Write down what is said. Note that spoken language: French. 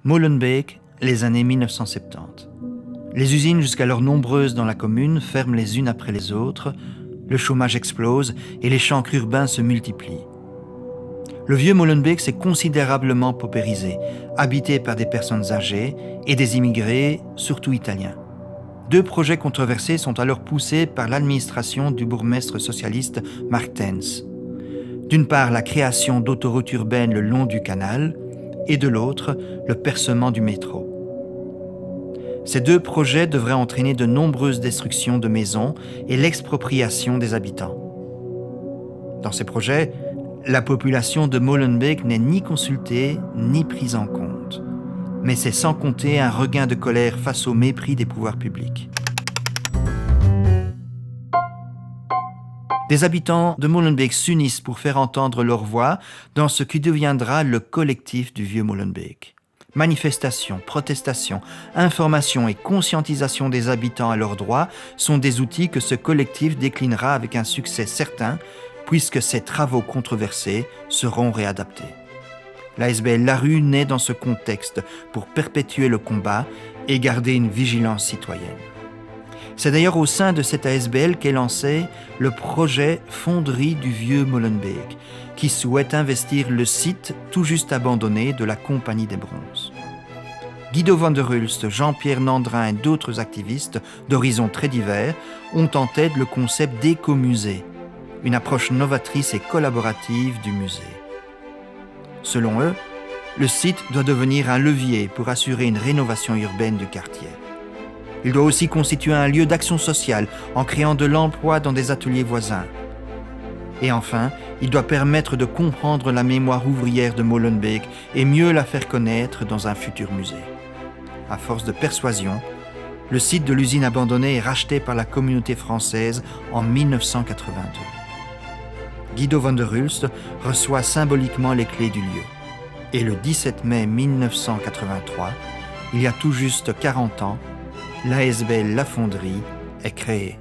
Molenbeek, les années 1970. Les usines, jusqu'alors nombreuses dans la commune, ferment les unes après les autres, le chômage explose et les chancres urbains se multiplient. Le vieux Molenbeek s'est considérablement paupérisé, habité par des personnes âgées et des immigrés, surtout italiens. 2 projets controversés sont alors poussés par l'administration du bourgmestre socialiste Mark Tens. D'une part, la création d'autoroutes urbaines le long du canal, et de l'autre, le percement du métro. Ces 2 projets devraient entraîner de nombreuses destructions de maisons et l'expropriation des habitants. Dans ces projets, la population de Molenbeek n'est ni consultée ni prise en compte. Mais c'est sans compter un regain de colère face au mépris des pouvoirs publics. Des habitants de Molenbeek s'unissent pour faire entendre leur voix dans ce qui deviendra le collectif du vieux Molenbeek. Manifestations, protestations, informations et conscientisation des habitants à leurs droits sont des outils que ce collectif déclinera avec un succès certain, puisque ces travaux controversés seront réadaptés. L'ASBL Larue naît dans ce contexte pour perpétuer le combat et garder une vigilance citoyenne. C'est d'ailleurs au sein de cette ASBL qu'est lancé le projet Fonderie du Vieux Molenbeek, qui souhaite investir le site tout juste abandonné de la Compagnie des Bronzes. Guido van der Hulst, Jean-Pierre Nandrin et d'autres activistes d'horizons très divers ont en tête le concept d'écomusée, une approche novatrice et collaborative du musée. Selon eux, le site doit devenir un levier pour assurer une rénovation urbaine du quartier. Il doit aussi constituer un lieu d'action sociale en créant de l'emploi dans des ateliers voisins. Et enfin, il doit permettre de comprendre la mémoire ouvrière de Molenbeek et mieux la faire connaître dans un futur musée. À force de persuasion, le site de l'usine abandonnée est racheté par la communauté française en 1982. Guido van der Hulst reçoit symboliquement les clés du lieu. Et le 17 mai 1983, il y a tout juste 40 ans, l'ASBL La Fonderie est créée.